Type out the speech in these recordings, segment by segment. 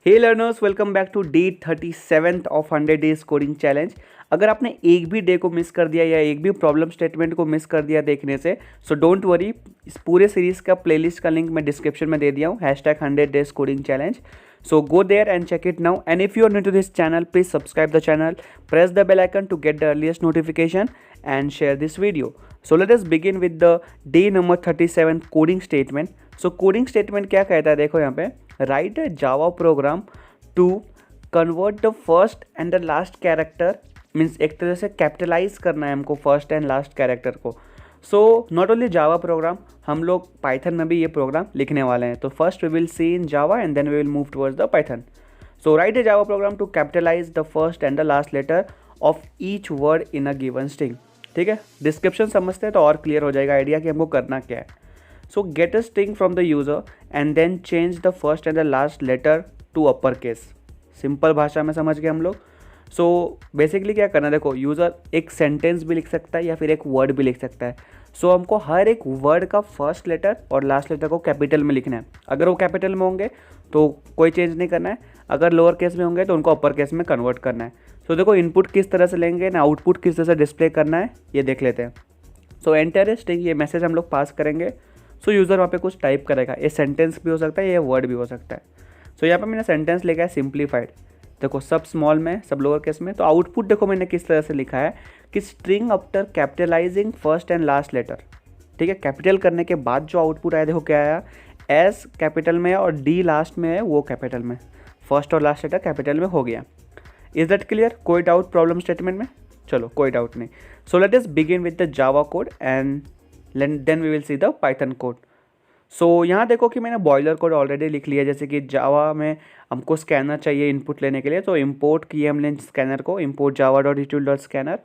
Hey learners, welcome back to day 37 of 100 days coding challenge. अगर आपने एक भी डे को मिस कर दिया या एक भी प्रॉब्लम स्टेटमेंट को मिस कर दिया देखने से, सो डोंट वरी, इस पूरे सीरीज़ का प्लेलिस्ट का लिंक मैं डिस्क्रिप्शन में दे दिया हूँ, #100 days coding challenge. So go there and check it now. And if you are new to this channel, please subscribe the channel, press the bell icon to get the earliest notification and share this video. So let us begin with the day number 37 coding statement. So coding statement क्या कहता है, देखो यहाँ पे, write a Java program to convert the first and the last character, means एक तरह से capitalise करना है हमको फर्स्ट एंड लास्ट कैरेक्टर को। सो नॉट ओनली जावा प्रोग्राम, हम लोग पाइथन में भी ये प्रोग्राम लिखने वाले हैं। तो first we will see in Java and then we will move towards the Python. So write a Java program to capitalise the first and the last letter of each word in a given string. ठीक है, description समझते हैं तो और clear हो जाएगा idea कि हमको करना क्या है। So get a string from the user and then change the first and the last letter to upper case. Simple भाषा में समझ गए हम लोग। सो बेसिकली क्या करना है, देखो, यूज़र एक सेंटेंस भी लिख सकता है या फिर एक वर्ड भी लिख सकता है। सो हमको हर एक वर्ड का फर्स्ट लेटर और लास्ट लेटर को कैपिटल में लिखना है। अगर वो कैपिटल में होंगे तो कोई चेंज नहीं करना है, अगर लोअर केस में होंगे तो उनको अपर केस में कन्वर्ट करना है। सो देखो, इनपुट किस तरह से लेंगे ना आउटपुट किस तरह से डिस्प्ले करना है ये देख लेते हैं। सो एंटर ए स्ट्रिंग, ये मैसेज हम लोग पास करेंगे। सो यूज़र वहाँ पे कुछ टाइप करेगा, ये सेंटेंस भी हो सकता है, ये वर्ड भी हो सकता है। सो यहाँ पे मैंने सेंटेंस लिखा है सिंप्लीफाइड, देखो सब स्मॉल में सब लोअर केस में। तो आउटपुट देखो मैंने किस तरह से लिखा है कि string after capitalising first and last letter. ठीक है, कैपिटल करने के बाद जो आउटपुट आया देखो क्या आया, एस कैपिटल में और डी लास्ट में है वो कैपिटल में, फर्स्ट और लास्ट लेटर कैपिटल में हो गया। Is that clear? कोई डाउट प्रॉब्लम स्टेटमेंट में? चलो कोई डाउट नहीं। So let us begin with the Java code and then we will see the Python code. So यहाँ देखो कि मैंने बॉयलर कोड ऑलरेडी लिख लिया, जैसे कि जावा में हमको स्कैनर चाहिए इनपुट लेने के लिए, तो इंपोर्ट किए हमने स्कैनर को, इंपोर्ट java.util.scanner।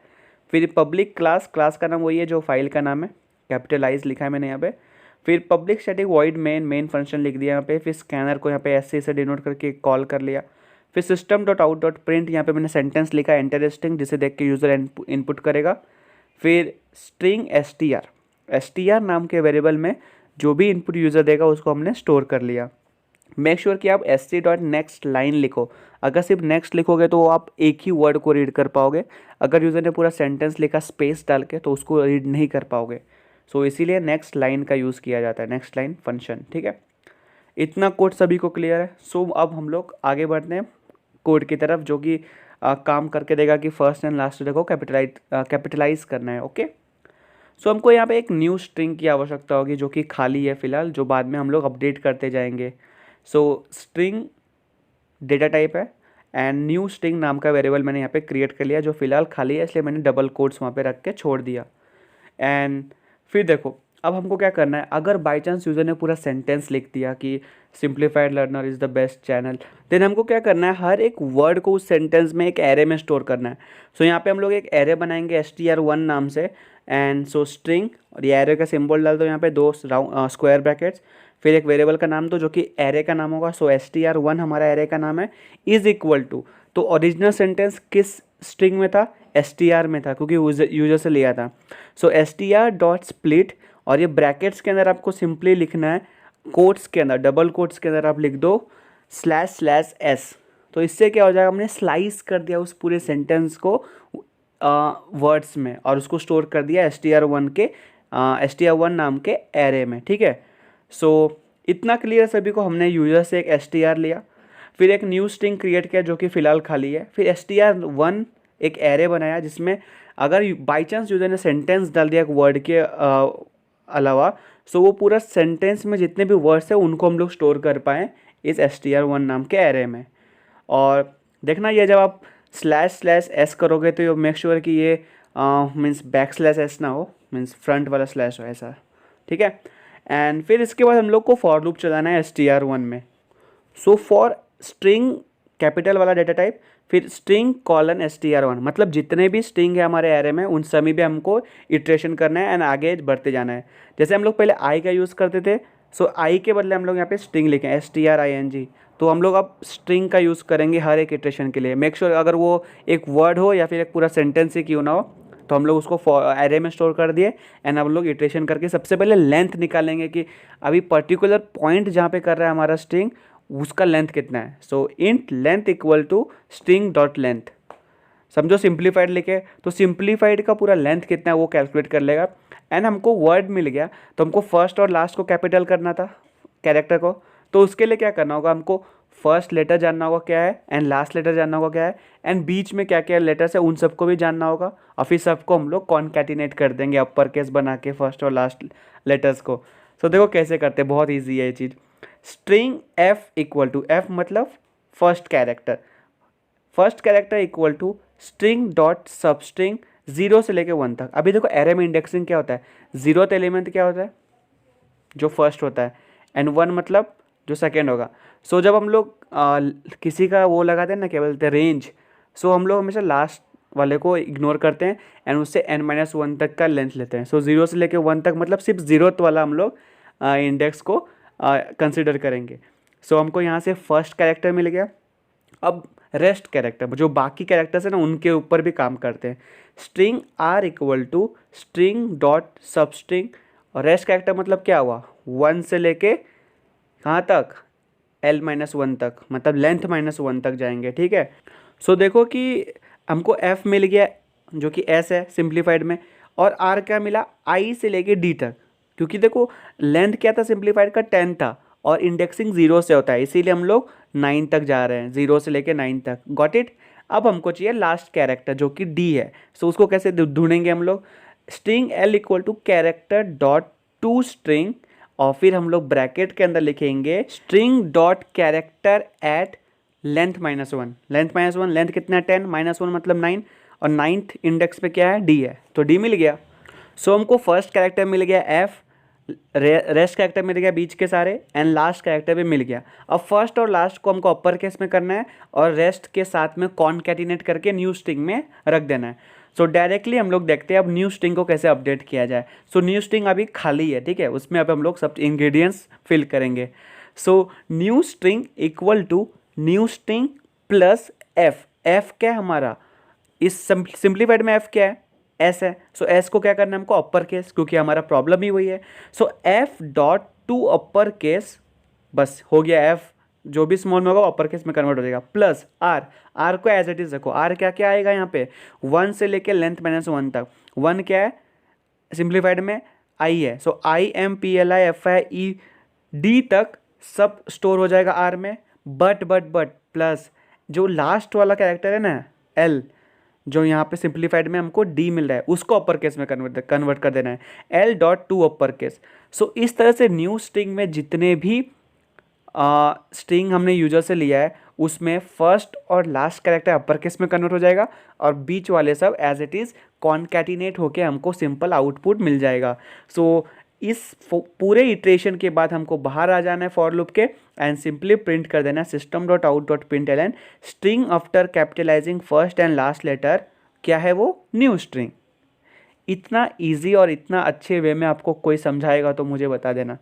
फिर पब्लिक क्लास का नाम वही है जो फाइल का नाम है, कैपिटलाइज लिखा है मैंने यहाँ पे। फिर public static void main function लिख दिया यहाँ पे। फिर स्कैनर को यहाँ पे एससी से डिनोट करके कॉल कर लिया। फिर system.out.print, यहाँ पे मैंने सेंटेंस लिखा है एंटर स्ट्रिंग, जिसे देख के यूज़र इनपुट करेगा। फिर स्ट्रिंग str नाम के वेरिएबल में जो भी इनपुट यूज़र देगा उसको हमने स्टोर कर लिया। मेक श्योर कि आप sc.next लाइन लिखो, अगर सिर्फ नेक्स्ट लिखोगे तो आप एक ही वर्ड को रीड कर पाओगे, अगर यूज़र ने पूरा सेंटेंस लिखा स्पेस डाल के तो उसको रीड नहीं कर पाओगे। सो इसीलिए नेक्स्ट लाइन का यूज़ किया जाता है, नेक्स्ट लाइन फंक्शन। ठीक है, इतना कोड सभी को क्लियर है। सो अब हम लोग आगे बढ़ते हैं कोड की तरफ, जो कि काम करके देगा कि फर्स्ट एंड लास्ट को कैपिटलाइज करना है। ओके, सो हमको यहाँ पे एक न्यू स्ट्रिंग की आवश्यकता होगी जो कि खाली है फिलहाल, जो बाद में हम लोग अपडेट करते जाएंगे। सो स्ट्रिंग डेटा टाइप है एंड न्यू स्ट्रिंग नाम का वेरिएबल मैंने यहाँ पे क्रिएट कर लिया, जो फिलहाल खाली है, इसलिए मैंने डबल कोट्स वहाँ पे रख के छोड़ दिया। एंड फिर देखो अब हमको क्या करना है, अगर बाई चांस यूज़र ने पूरा सेंटेंस लिख दिया कि simplified learner is the best channel, then हमको क्या करना है, हर एक वर्ड को उस सेंटेंस में एक एरे में स्टोर करना है। सो यहाँ पे हम लोग एक एरे बनाएंगे str1 नाम से, एंड सो स्ट्रिंग, और ये एरे का सिंबल डाल दो यहाँ पे, दो स्क्वायर ब्रैकेट्स, फिर एक वेरिएबल का नाम दो जो कि एरे का नाम होगा। सो str1 हमारा एरे का नाम है, इज इक्वल टू, तो ओरिजिनल सेंटेंस किस स्ट्रिंग में था, str में था, क्योंकि यूजर से लिया था। सो str.split, और ये ब्रैकेट्स के अंदर आपको सिंपली लिखना है, कोट्स के अंदर, डबल कोट्स के अंदर आप लिख दो //s। तो इससे क्या हो जाएगा, हमने स्लाइस कर दिया उस पूरे सेंटेंस को वर्ड्स में और उसको स्टोर कर दिया str1 नाम के एरे में। ठीक है, सो इतना क्लियर सभी को। हमने यूजर से एक str लिया, फिर एक न्यू स्ट्रिंग क्रिएट किया जो कि फ़िलहाल खाली है, फिर str1 एक एरे बनाया जिसमें अगर बाई चांस यूजर ने सेंटेंस डाल दिया एक वर्ड के अलावा, सो वो पूरा सेंटेंस में जितने भी वर्ड्स हैं उनको हम लोग स्टोर कर पाएँ इस str1 नाम के एरे में। और देखना, ये जब आप //s करोगे तो ये मेक श्योर कि ये मीन्स \s ना हो, मीन्स फ्रंट वाला स्लैश हो, ऐसा। ठीक है, एंड फिर इसके बाद हम लोग को फॉर लूप चलाना है str1 में। सो फॉर स्ट्रिंग कैपिटल वाला डेटा टाइप, फिर स्ट्रिंग :str1, मतलब जितने भी स्ट्रिंग है हमारे एरे में उन सभी भी हमको इटरेशन करना है एंड आगे बढ़ते जाना है। जैसे हम लोग पहले आई का यूज़ करते थे, सो आई के बदले हम लोग यहाँ पे स्ट्रिंग लिखें string, तो हम लोग अब स्ट्रिंग का यूज़ करेंगे हर एक इटरेशन के लिए। मेक श्योर अगर वो एक वर्ड हो या फिर एक पूरा सेंटेंस ही क्यों ना हो, तो हम लोग उसको एरे में स्टोर कर दिए एंड हम लोग इटरेशन करके सबसे पहले लेंथ निकालेंगे कि अभी पर्टिकुलर पॉइंट जहाँ पे कर रहा है हमारा स्ट्रिंग उसका लेंथ कितना है। So int length equal to string dot length, समझो सिंप्लीफाइड लिखे तो सिंप्लीफाइड का पूरा लेंथ कितना है वो कैलकुलेट कर लेगा। एंड हमको वर्ड मिल गया तो हमको फर्स्ट और लास्ट को कैपिटल करना था कैरेक्टर को, तो उसके लिए क्या करना होगा, हमको फर्स्ट लेटर जानना होगा क्या है एंड लास्ट लेटर जानना होगा क्या है एंड बीच में क्या क्या लेटर्स है उन सबको भी जानना होगा, और फिर सबको हम लोग कॉन्कैटिनेट कर देंगे अपर केस बना के फर्स्ट और लास्ट लेटर्स को। सो देखो कैसे करते हैं, बहुत ईजी है ये चीज़। String F equal to, F मतलब first character equal to string dot substring 0 से लेके 1 तक। अभी देखो एरे में इंडेक्सिंग क्या होता है, 0th एलिमेंट क्या होता है, जो फर्स्ट होता है, एंड 1 मतलब जो सेकेंड होगा। सो जब हम लोग किसी का वो लगाते हैं ना, क्या बोलते हैं, रेंज, सो हम लोग हमेशा लास्ट वाले को इग्नोर करते हैं एंड उससे n-1 तक का लेंथ लेते हैं। सो 0 से लेके 1 तक मतलब सिर्फ 0th वाला हम लोग इंडेक्स को कंसिडर करेंगे। सो हमको यहाँ से फर्स्ट कैरेक्टर मिल गया। अब रेस्ट कैरेक्टर, जो बाकी कैरेक्टर्स है ना उनके ऊपर भी काम करते हैं। String r equal to string dot substring, और रेस्ट कैरेक्टर मतलब क्या हुआ, 1 से लेके कहाँ तक, l-1 तक, मतलब लेंथ -1 तक जाएंगे, ठीक है। सो देखो कि हमको f मिल गया जो कि s है सिंप्लीफाइड में, और r क्या मिला, i से लेके d तक, क्योंकि देखो लेंथ क्या था सिंप्लीफाइड का 10 था और इंडेक्सिंग 0 से होता है, इसीलिए हम लोग 9 तक जा रहे हैं, 0 से लेके 9 तक। Got it. अब हमको चाहिए लास्ट कैरेक्टर जो कि d है। सो उसको कैसे ढूंढेंगे हम लोग, string l equal to character dot to string, और फिर हम लोग ब्रैकेट के अंदर लिखेंगे string dot character at length -1। Length कितना है, 10, -1 मतलब 9, और 9th इंडेक्स पे क्या है, d है, तो d मिल गया। सो हमको फर्स्ट कैरेक्टर मिल गया f, रेस्ट कैरेक्टर मिल गया बीच के सारे, एंड लास्ट कैरेक्टर भी मिल गया। अब फर्स्ट और लास्ट को हमको अपर केस में करना है और रेस्ट के साथ में कॉन्कैटिनेट करके न्यू स्ट्रिंग में रख देना है। सो डायरेक्टली हम लोग देखते हैं अब न्यू स्ट्रिंग को कैसे अपडेट किया जाए। सो न्यू स्ट्रिंग अभी खाली है, ठीक है, उसमें अब हम लोग सब इंग्रेडिएंट्स फिल करेंगे। So new string equal to new string plus F. F क्या है हमारा, इस सिंप्लीफाइड में एफ क्या है, एस है। सो एस को क्या करना है हमको, अपर केस, क्योंकि हमारा प्रॉब्लम ही वही है। So F dot to upper case, बस हो गया, एफ जो भी स्मॉल में होगा अपर केस में कन्वर्ट हो जाएगा, प्लस आर। आर को एज इट इज रखो, आर क्या क्या आएगा यहाँ पे, 1 से लेके लेंथ -1 तक। 1 क्या है सिंप्लीफाइड में, आई है। सो IMPLIFIED तक सब स्टोर हो जाएगा आर में, बट प्लस जो लास्ट वाला कैरेक्टर है ना एल, जो यहाँ पे सिंप्लीफाइड में हमको डी मिल रहा है, उसको अपर केस में कन्वर्ट कर देना है, L.2 अपर केस। सो इस तरह से न्यू स्ट्रिंग में जितने भी स्ट्रिंग हमने यूजर से लिया है उसमें फर्स्ट और लास्ट कैरेक्टर अपर केस में कन्वर्ट हो जाएगा, और बीच वाले सब एज इट इज़ कॉन्कैटिनेट होके हमको सिंपल आउटपुट मिल जाएगा। सो इस पूरे इटरेशन के बाद हमको बाहर आ जाना है फॉर लूप के एंड सिंपली प्रिंट कर देना है system.out.println string after capitalising first and last letter, क्या है वो, न्यू स्ट्रिंग। इतना इजी और इतना अच्छे वे में आपको कोई समझाएगा तो मुझे बता देना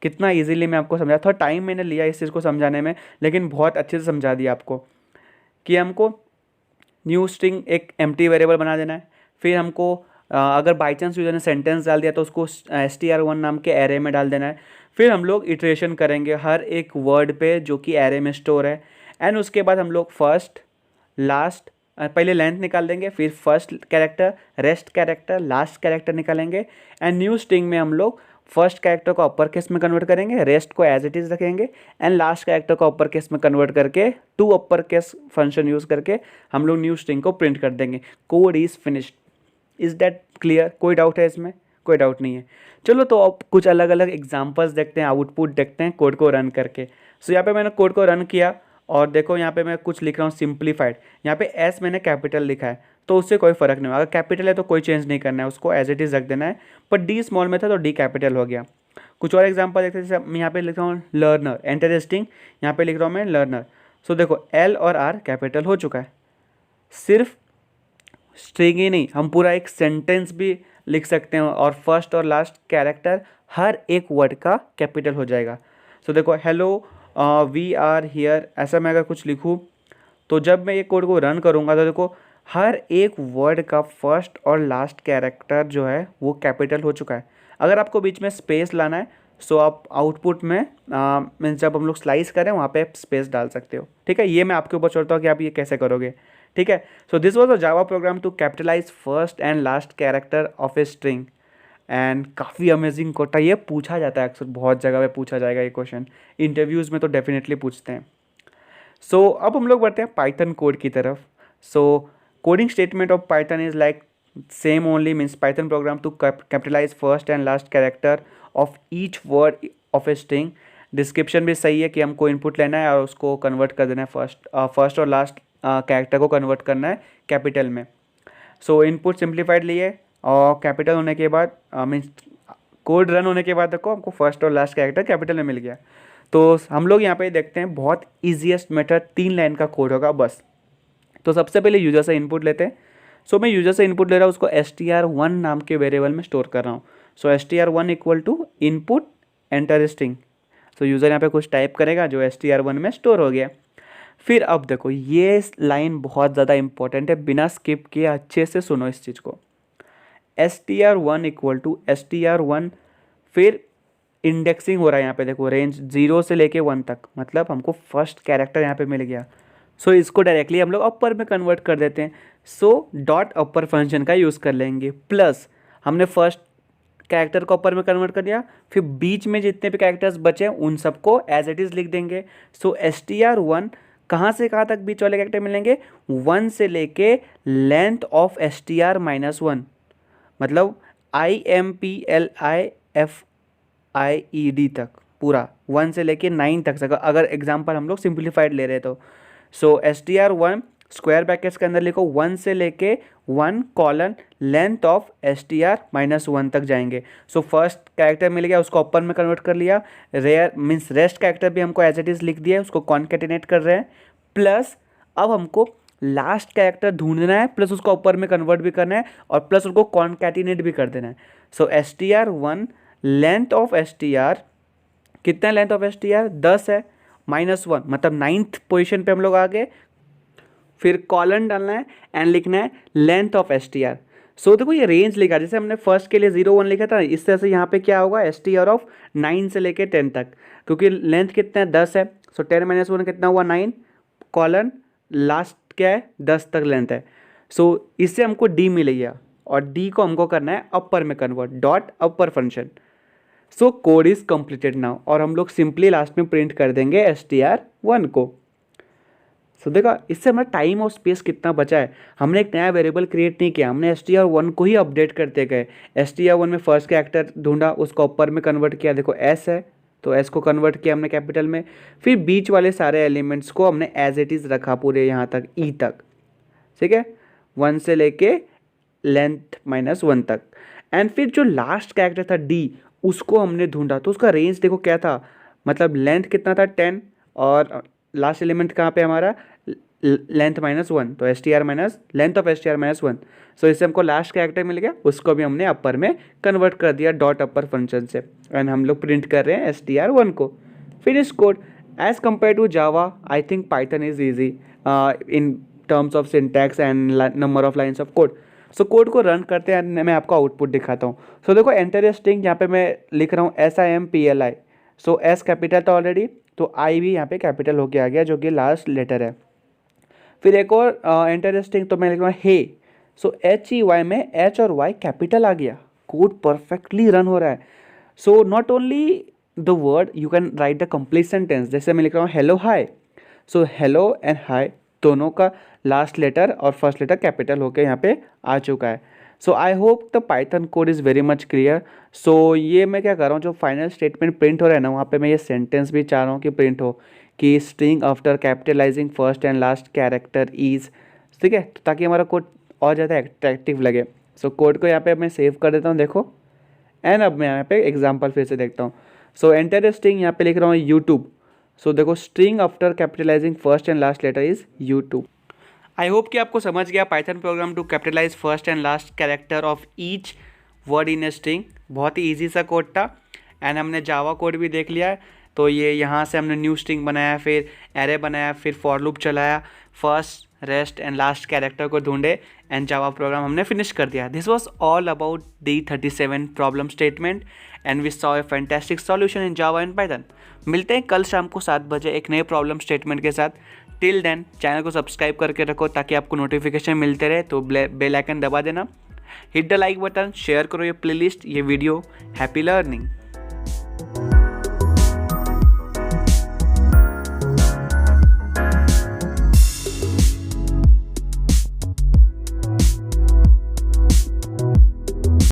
कितना इजीली मैं आपको समझा। थोड़ा टाइम मैंने लिया इस चीज़ को समझाने में, लेकिन बहुत अच्छे से समझा दिया आपको कि हमको न्यू स्ट्रिंग एक एम्प्टी वेरिएबल बना देना है। फिर हमको अगर बाई चांस यूजर ने सेंटेंस डाल दिया तो उसको str1 नाम के एरे में डाल देना है। फिर हम लोग इटरेशन करेंगे हर एक वर्ड पे जो कि एरे में स्टोर है, एंड उसके बाद हम लोग फर्स्ट लास्ट, पहले लेंथ निकाल देंगे, फिर first character, rest character, last character निकालेंगे, एंड न्यू स्ट्रिंग में हम लोग फर्स्ट कैरेक्टर को अपर केस में कन्वर्ट करेंगे, रेस्ट को एज इट इज़ रखेंगे, एंड लास्ट कैरेक्टर को अपर केस में कन्वर्ट करके to upper case function use करके हम लोग न्यू स्ट्रिंग को प्रिंट कर देंगे। Code is finished. Is that clear? कोई डाउट है इसमें? कोई डाउट नहीं है। चलो तो अब कुछ अलग अलग एग्जांपल्स देखते हैं, आउटपुट देखते हैं कोड को रन करके। सो यहाँ पे मैंने कोड को रन किया और देखो यहाँ पे मैं कुछ लिख रहा हूँ सिंप्लीफाइड, यहाँ पे एस मैंने कैपिटल लिखा है तो उससे कोई फ़र्क नहीं होगा। अगर कैपिटल है तो कोई चेंज नहीं करना है, उसको एज इट इज़ रख देना है, पर डी स्मॉल में था तो डी कैपिटल हो गया। कुछ और एग्जांपल देखते हैं, जैसे मैं यहाँ पे लिख रहा हूँ लर्नर, इंटरेस्टिंग, यहाँ पे लिख रहा हूँ मैं लर्नर। सो देखो एल और आर कैपिटल हो चुका है। सिर्फ स्ट्रिंग ही नहीं, हम पूरा एक सेंटेंस भी लिख सकते हैं और फर्स्ट और लास्ट कैरेक्टर हर एक वर्ड का कैपिटल हो जाएगा। सो देखो हेलो वी आर हियर, ऐसा मैं अगर कुछ लिखूँ तो जब मैं ये कोड को रन करूँगा तो देखो हर एक वर्ड का फर्स्ट और लास्ट कैरेक्टर जो है वो कैपिटल हो चुका है। अगर आपको बीच में स्पेस लाना है सो आप आउटपुट में मीन्स जब हम लोग स्लाइस करें वहाँ पे स्पेस डाल सकते हो, ठीक है। ये मैं आपके ऊपर छोड़ता हूँ कि आप ये कैसे करोगे, ठीक है। So this was a Java program to capitalise first and last character of a string, and काफ़ी अमेजिंग कोड था। ये पूछा जाता है अक्सर, बहुत जगह पे पूछा जाएगा ये क्वेश्चन, इंटरव्यूज़ में तो डेफिनेटली पूछते हैं। सो अब हम लोग बढ़ते हैं पाइथन कोड की तरफ। So coding statement of Python is like same only, means Python program to capitalise first and last character of each word of a string. Description भी सही है कि हमको इनपुट लेना है और उसको कन्वर्ट कर देना है, फर्स्ट और लास्ट कैरेक्टर को कन्वर्ट करना है कैपिटल में। सो इनपुट सिंप्लीफाइड लिए और कैपिटल होने के बाद मीन्स कोड रन होने के बाद देखो हमको फर्स्ट और लास्ट कैरेक्टर कैपिटल में मिल गया। तो हम लोग यहाँ पे देखते हैं बहुत ईजीएस्ट मेथड 3 लाइन का कोड होगा बस। तो सबसे पहले यूजर से इनपुट लेते हैं। सो मैं यूजर से इनपुट ले रहा हूँ, उसको str1 नाम के वेरिएबल में स्टोर कर रहा हूँ। So str1 equal to input enter string. So user यहाँ पे कुछ टाइप करेगा जो str1 में स्टोर हो गया। फिर अब देखो ये लाइन बहुत ज़्यादा इंपॉर्टेंट है, बिना स्किप किए अच्छे से सुनो इस चीज़ को। str1 इक्वल टू str1, फिर इंडेक्सिंग हो रहा है यहाँ पे देखो, रेंज 0 से लेके 1 तक, मतलब हमको फर्स्ट कैरेक्टर यहाँ पे मिल गया। सो इसको डायरेक्टली हम लोग अपर में कन्वर्ट कर देते हैं। सो डॉट अपर फंक्शन का यूज़ कर लेंगे, प्लस हमने फर्स्ट कैरेक्टर को अपर में कन्वर्ट कर दिया, फिर बीच में जितने भी कैरेक्टर्स बचे उन सबको एज इट इज़ लिख देंगे। सो str1 कहाँ से कहाँ तक बीच वाले कैरेक्टर मिलेंगे, 1 से लेके लेंथ ऑफ str-1, मतलब IMPLIFIED तक पूरा 1 से लेके 9 तक अगर एग्जांपल हम लोग सिंप्लीफाइड ले रहे तो। सो str1 स्क्वायर ब्रैकेट्स के अंदर लिखो 1 से लेके 1 कॉलन लेंथ ऑफ str-1 तक जाएंगे। सो फर्स्ट कैरेक्टर मिल गया, उसको अपर में कन्वर्ट कर लिया, रेयर मीन्स रेस्ट कैरेक्टर भी हमको एज इट इज़ लिख दिया है, उसको कॉन्केटिनेट कर रहे हैं, प्लस अब हमको लास्ट कैरेक्टर ढूंढना है, प्लस उसको अपर में कन्वर्ट भी करना है और प्लस उसको कॉन्केटिनेट भी कर देना है। सो str1 लेंथ ऑफ str, कितना लेंथ ऑफ str 10 है, -1 मतलब 9th पोजीशन पे हम लोग आ गए। फिर कॉलन डालना है एंड लिखना है लेंथ ऑफ str। सो देखो ये रेंज लिखा, जैसे हमने फर्स्ट के लिए 0 1 लिखा था, इस तरह से यहाँ पे क्या होगा str ऑफ 9 से लेके 10 तक, क्योंकि लेंथ कितना है 10 है। सो 10 - 1 कितना हुआ 9, कॉलन लास्ट क्या है 10 तक लेंथ है। सो इससे हमको d मिलेगा और d को हमको करना है अपर में convert, dot upper function. So code is completed now, और हम लोग सिंपली लास्ट में प्रिंट कर देंगे str1 को। सो देखा इससे हमारा टाइम और स्पेस कितना बचा है। हमने एक नया वेरिएबल क्रिएट नहीं किया, हमने str1 को ही अपडेट करते गए। str1 में फर्स्ट कैरेक्टर ढूंढा, उसको अपर में कन्वर्ट किया, देखो s है तो s को कन्वर्ट किया हमने कैपिटल में, फिर बीच वाले सारे एलिमेंट्स को हमने एज इट इज़ रखा पूरे यहाँ तक e तक, ठीक है, 1 से लेके लेंथ -1 तक। एंड फिर जो लास्ट कैरेक्टर था d, उसको हमने ढूंढा, तो उसका रेंज देखो क्या था, मतलब लेंथ कितना था 10 और लास्ट एलिमेंट कहाँ पे हमारा लेंथ -1, तो लेंथ ऑफ str-1। सो इससे हमको लास्ट कैरेक्टर मिल गया, उसको भी हमने अपर में कन्वर्ट कर दिया डॉट अपर फंक्शन से, एंड हम लोग प्रिंट कर रहे हैं str1 को। Finish code. As compare to Java I think Python is easy in terms of syntax and number of lines of code. So code को रन करते हैं, मैं आपको आउटपुट दिखाता हूँ। सो देखो एंटर स्ट्रिंग, यहाँ पे मैं लिख रहा हूँ SIMPLI। सो S कैपिटल था ऑलरेडी, तो I भी यहाँ पे कैपिटल होके आ गया, जो कि लास्ट लेटर है। फिर एक और एंटर स्ट्रिंग, तो मैं लिख रहा हूँ हे। सो HEY में H और Y कैपिटल आ गया, कोड परफेक्टली रन हो रहा है। So not only the word, you can write the complete sentence. जैसे मैं लिख रहा हूँ hello hi, so hello and hi दोनों का लास्ट लेटर और फर्स्ट लेटर कैपिटल होके यहाँ पे आ चुका है। So I hope the Python code is very much clear. So ये मैं क्या कर रहा हूँ, जो फाइनल स्टेटमेंट प्रिंट हो रहा है ना, वहाँ पे मैं ये सेंटेंस भी चाह रहा हूँ कि प्रिंट हो कि string after capitalising first and last character is, ठीक है, तो ताकि हमारा कोड और ज़्यादा अट्रैक्टिव लगे। सो कोड को यहाँ पे मैं सेव कर देता हूँ, देखो, एंड अब मैं यहाँ पे एग्जाम्पल फिर से देखता हूँ। सो एंटर स्ट्रिंग, यहाँ पे लिख रहा हूँ यूट्यूब। सो देखो string after capitalising first and last letter is YouTube. I hope कि आपको समझ गया Python program to capitalise first and last character of each word in a string. बहुत ही ईजी सा कोड था, एंड हमने जावा कोड भी देख लिया है। तो ये यहाँ से हमने न्यू स्ट्रिंग बनाया, फिर एरे बनाया, फिर फॉर लूप चलाया, first rest and last character को ढूंढे एंड जावा प्रोग्राम हमने फिनिश कर दिया। This was all about D37 problem statement and we saw a fantastic solution in Java and Python. मिलते हैं कल शाम को 7 बजे एक नए प्रॉब्लम स्टेटमेंट के साथ। टिल देन चैनल को सब्सक्राइब करके रखो ताकि आपको नोटिफिकेशन मिलते रहे, तो बेल आइकन दबा देना, hit the like button, share करो ये प्लेलिस्ट, ये वीडियो। Happy learning.